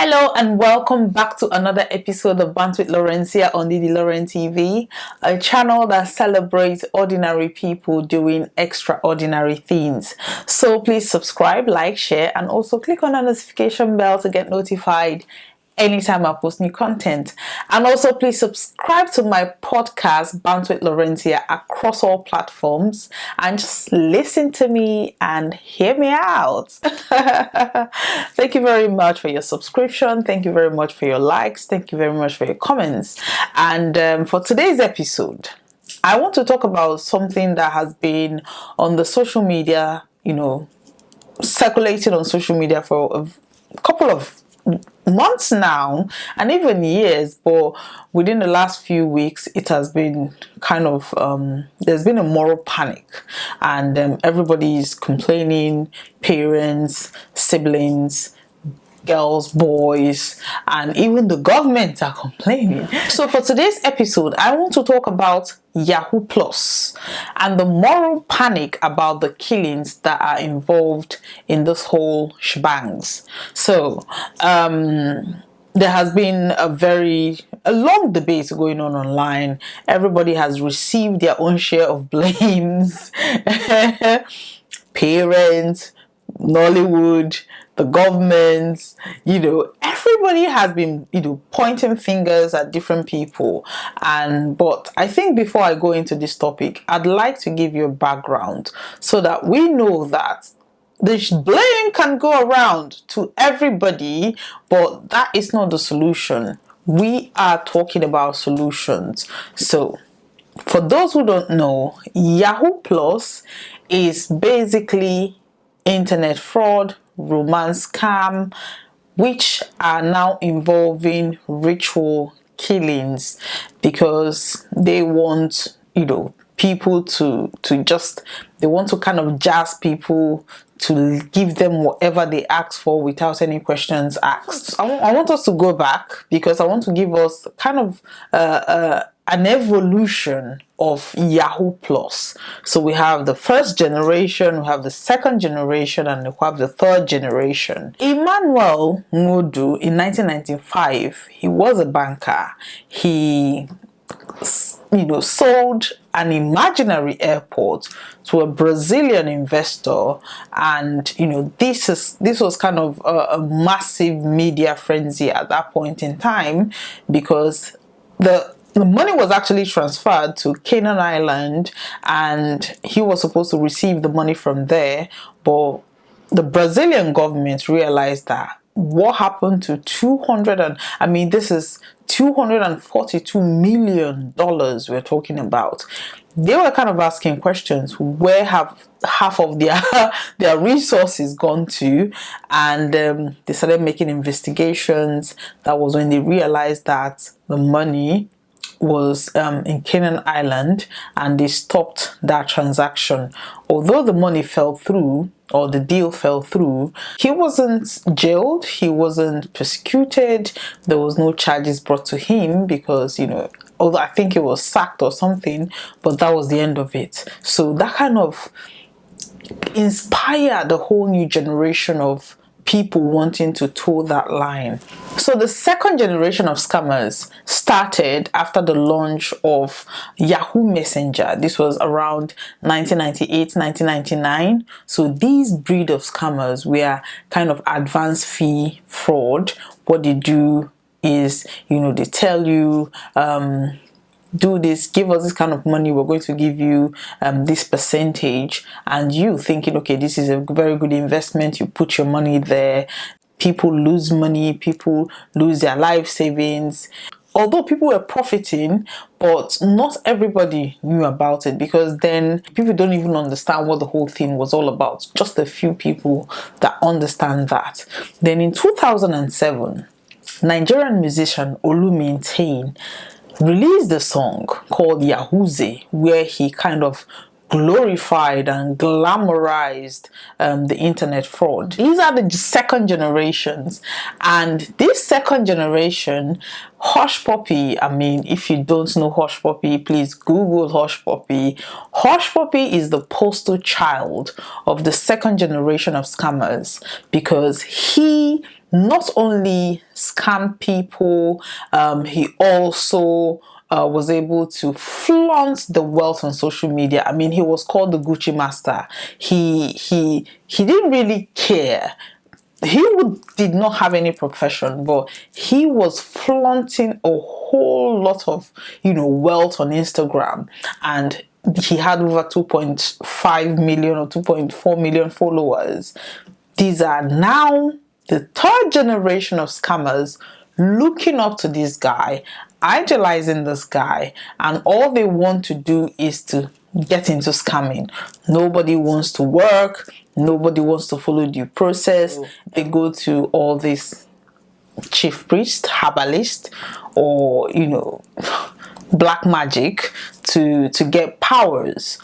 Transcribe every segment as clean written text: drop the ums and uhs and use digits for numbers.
Hello and welcome back to another episode of Bant with Laurencia on Didi Lauren TV, a channel that celebrates ordinary people doing extraordinary things. So please subscribe, like, share, and also click on the notification bell to get notified anytime I post new content. And also please subscribe to my podcast Bant with Laurencia across all platforms and just listen to me and hear me out. Thank you very much for your subscription. Thank you very much for your likes. Thank you very much for your comments. And for today's episode, I want to talk about something that has been on the social media, circulating on social media for a couple of months now and even years, but within the last few weeks it has been kind of there's been a moral panic, and everybody is complaining. Parents, siblings, girls, boys, and even the government are complaining. So for today's episode, I want to talk about Yahoo-Plus and the moral panic about the killings that are involved in this whole shebangs. So there has been a long debate going on online. Everybody has received their own share of blames. Parents, Nollywood, the government, everybody has been, pointing fingers at different people. But I think before I go into this topic, I'd like to give you a background so that we know that the blame can go around to everybody, but that is not the solution. We are talking about solutions. So for those who don't know, Yahoo-Plus is basically internet fraud, romance scam, which are now involving ritual killings because they want, people to just, they want to kind of jazz people to give them whatever they ask for without any questions asked. I want us to go back because I want to give us kind of an evolution of Yahoo-Plus. So we have the first generation, we have the second generation, and we have the third generation. Emmanuel Modu in 1995, he was a banker. He sold an imaginary airport to a Brazilian investor, and this was kind of a massive media frenzy at that point in time because the money was actually transferred to Canaan Island and he was supposed to receive the money from there, but the Brazilian government realized that what happened to this is $242 million we're talking about. They were kind of asking questions. Where have half of their resources gone to? And they started making investigations. That was when they realized that the money was in Canaan Island, and they stopped that transaction. Although the money fell through, or the deal fell through, he wasn't jailed, he wasn't persecuted, there was no charges brought to him because, although I think he was sacked or something, but that was the end of it. So that kind of inspired a whole new generation of people wanting to toe that line. So the second generation of scammers started after the launch of Yahoo Messenger. This was around 1998, 1999. So these breed of scammers were kind of advance fee fraud. What they do is, they tell you, do this, give us this kind of money, we're going to give you this percentage, and you thinking, okay, this is a very good investment, you put your money there. People lose money, people lose their life savings. Although people were profiting, but not everybody knew about it because then people don't even understand what the whole thing was all about. Just a few people that understand that. Then in 2007, Nigerian musician Olumintain released a song called Yahooze, where he kind of glorified and glamorized the internet fraud. These are the second generations, and this second generation, Hush Puppy, if you don't know Hush Puppy, please Google Hush Puppy. Hush Puppy is the poster child of the second generation of scammers because he not only scam people, he also was able to flaunt the wealth on social media. I mean, he was called the Gucci master. He didn't really care. Did not have any profession, but he was flaunting a whole lot of, wealth on Instagram, and he had over 2.5 million or 2.4 million followers. These are now the third generation of scammers looking up to this guy, idolizing this guy, and all they want to do is to get into scamming. Nobody wants to work, nobody wants to follow due process. They go to all these chief priest, herbalist, or black magic to get powers,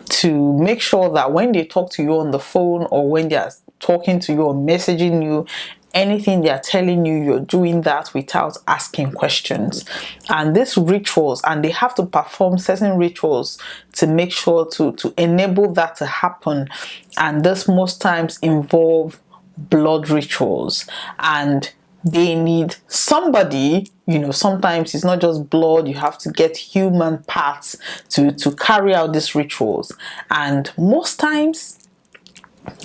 to make sure that when they talk to you on the phone, or when they are talking to you or messaging you, anything they are telling you, you're doing that without asking questions. And these rituals, and they have to perform certain rituals to make sure to enable that to happen. And this most times involve blood rituals, and they need somebody, sometimes it's not just blood, you have to get human parts to carry out these rituals. And most times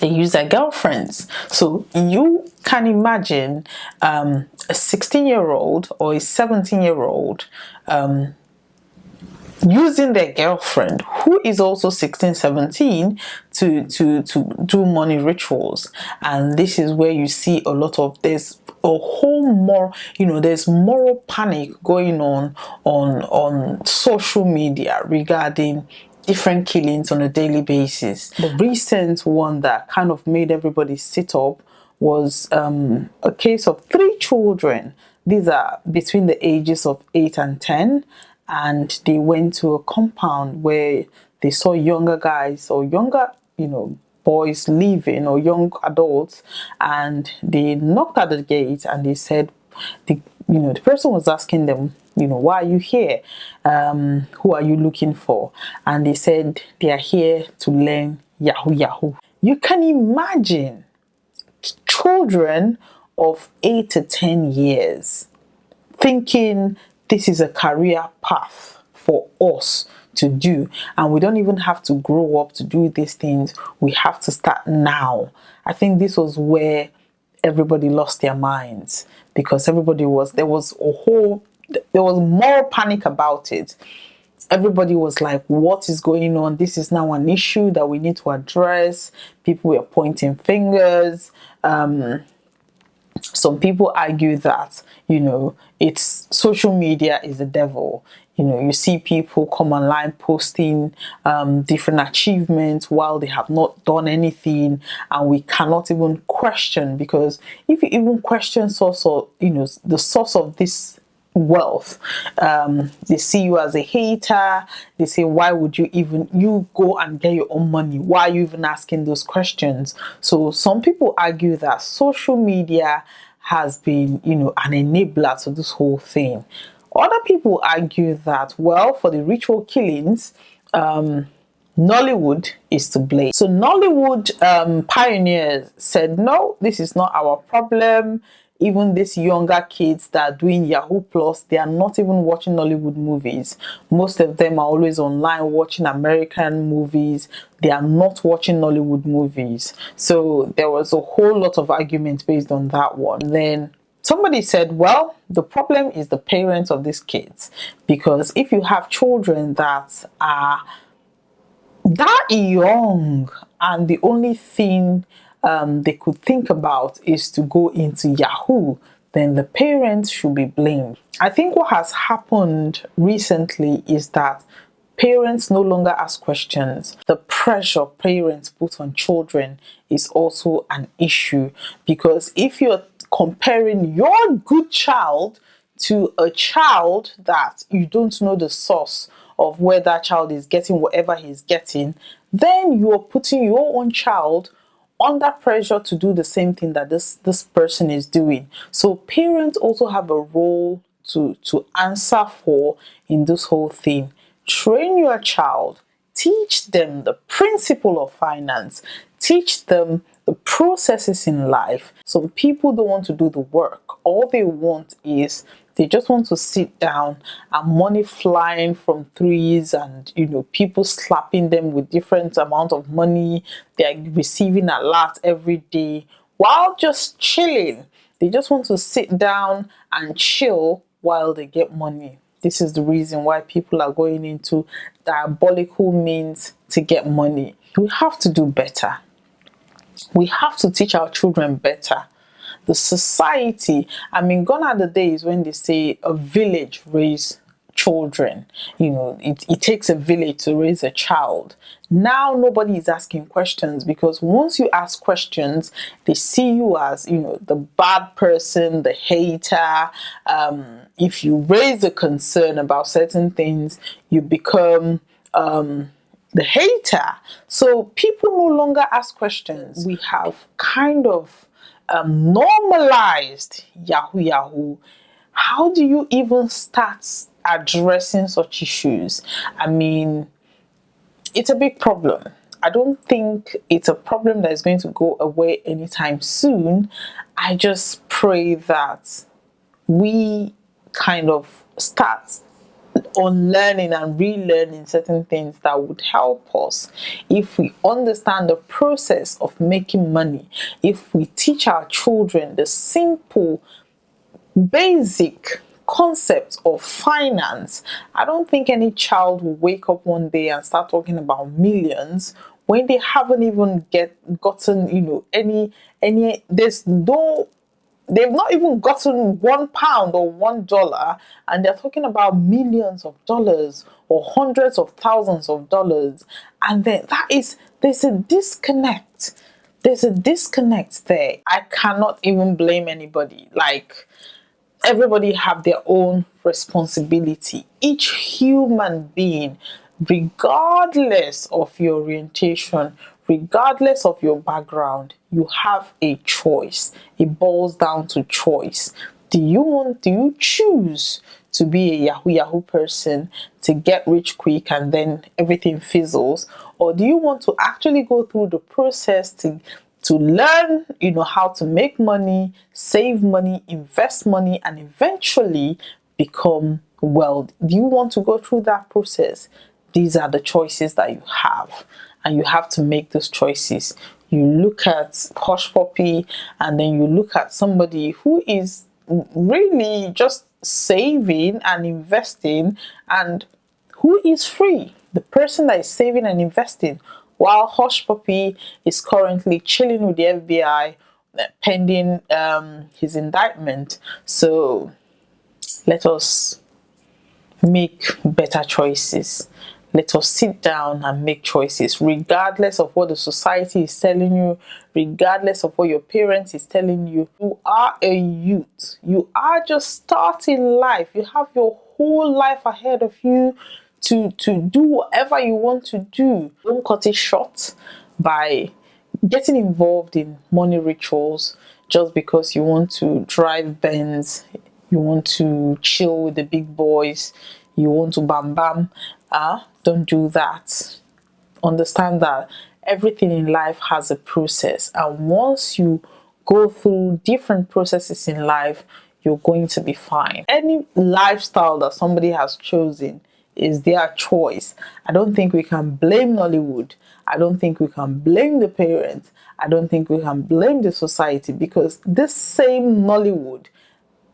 they use their girlfriends. So you can imagine a 16-year-old or a 17-year-old using their girlfriend, who is also 16, 17, to do money rituals. And this is where you see a lot of, there's a whole more, there's moral panic going on social media regarding different killings on a daily basis. The recent one that kind of made everybody sit up was a case of 3 children. These are between the ages of 8 and 10, and they went to a compound where they saw younger guys or younger, boys living, or young adults, and they knocked at the gate and they said, the person was asking them, why are you here? Who are you looking for? And they said they are here to learn Yahoo. You can imagine children of 8 to 10 years thinking this is a career path for us to do, and we don't even have to grow up to do these things. We have to start now. I think this was where everybody lost their minds, because there was more panic about it. Everybody was like, what is going on? This is now an issue that we need to address. People were pointing fingers. Some people argue that, it's social media is the devil. You see people come online posting different achievements while they have not done anything, and we cannot even question, because if you even question the source of this wealth, they see you as a hater. They say, why would you go and get your own money? Why are you even asking those questions? So some people argue that social media has been, an enabler to this whole thing. Other people argue that, well, for the ritual killings, Nollywood is to blame. So Nollywood pioneers said, no, this is not our problem. Even these younger kids that are doing Yahoo-Plus, they are not even watching Nollywood movies. Most of them are always online watching American movies. They are not watching Nollywood movies. So there was a whole lot of argument based on that one. Then somebody said, well, the problem is the parents of these kids, because if you have children that are that young and the only thing they could think about is to go into Yahoo, then the parents should be blamed. I think what has happened recently is that parents no longer ask questions. The pressure parents put on children is also an issue, because if you're comparing your good child to a child that you don't know the source of where that child is getting whatever he's getting, then you're putting your own child under pressure to do the same thing that this person is doing. So parents also have a role to answer for in this whole thing. Train your child, teach them the principle of finance, teach them the processes in life. Some people don't want to do the work. All they want is they just want to sit down and money flying from trees, and people slapping them with different amount of money. They're receiving a lot every day while just chilling. They just want to sit down and chill while they get money. This is the reason why people are going into diabolical means to get money. We have to do better. We have to teach our children better. The society, gone are the days when they say a village raise children. It takes a village to raise a child. Now nobody is asking questions, because once you ask questions, they see you as the bad person, the hater. If you raise a concern about certain things, you become the hater. So people no longer ask questions. We have kind of normalized Yahoo. How do you even start addressing such issues? It's a big problem. I don't think it's a problem that is going to go away anytime soon. I just pray that we kind of start unlearning and relearning certain things that would help us. If we understand the process of making money, if we teach our children the simple basic concept of finance, I don't think any child will wake up one day and start talking about millions when they haven't even gotten any there's no they've not even gotten £1 or $1, and they're talking about millions of dollars or hundreds of thousands of dollars. And then there's a disconnect. There's a disconnect there. I cannot even blame anybody. Like, everybody have their own responsibility. Each human being, regardless of your orientation, regardless of your background, you have a choice. It boils down to choice. Do you choose to be a Yahoo person to get rich quick and then everything fizzles? Or do you want to actually go through the process to learn, how to make money, save money, invest money, and eventually become wealthy? Do you want to go through that process? These are the choices that you have, and you have to make those choices. You look at Hush Puppy, and then you look at somebody who is really just saving and investing, and who is free. The person that is saving and investing, while Hush Puppy is currently chilling with the FBI pending his indictment. So let us make better choices. Let us sit down and make choices, regardless of what the society is telling you, regardless of what your parents is telling you. You are a youth. You are just starting life. You have your whole life ahead of you to do whatever you want to do. Don't cut it short by getting involved in money rituals just because you want to drive Benz, you want to chill with the big boys, you want to bam bam. Don't do that. Understand that everything in life has a process, and once you go through different processes in life, you're going to be fine. Any lifestyle that somebody has chosen is their choice. I don't think we can blame Nollywood. I don't think we can blame the parents. I don't think we can blame the society, because this same Nollywood,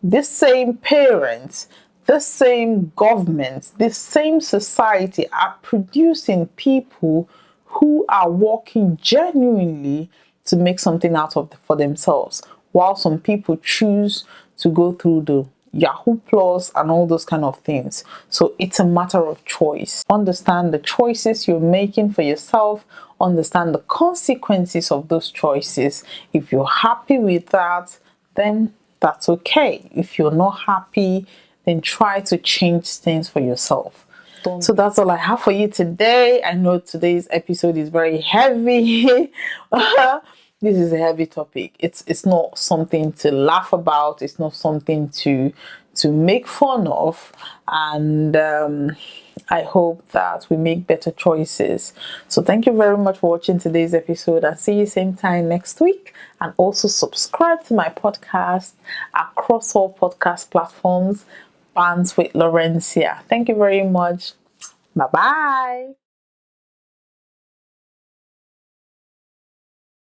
this same parents, this same government, this same society are producing people who are working genuinely to make something out of for themselves, while some people choose to go through the Yahoo-Plus and all those kind of things. So it's a matter of choice. Understand the choices you're making for yourself. Understand the consequences of those choices. If you're happy with that, then that's okay. If you're not happy, then try to change things for yourself. So that's all I have for you today. I know today's episode is very heavy. This is a heavy topic. It's not something to laugh about. It's not something to make fun of. And I hope that we make better choices. So thank you very much for watching today's episode, and see you same time next week. And also subscribe to my podcast across all podcast platforms. Bands with Laurencia. Thank you very much. Bye bye.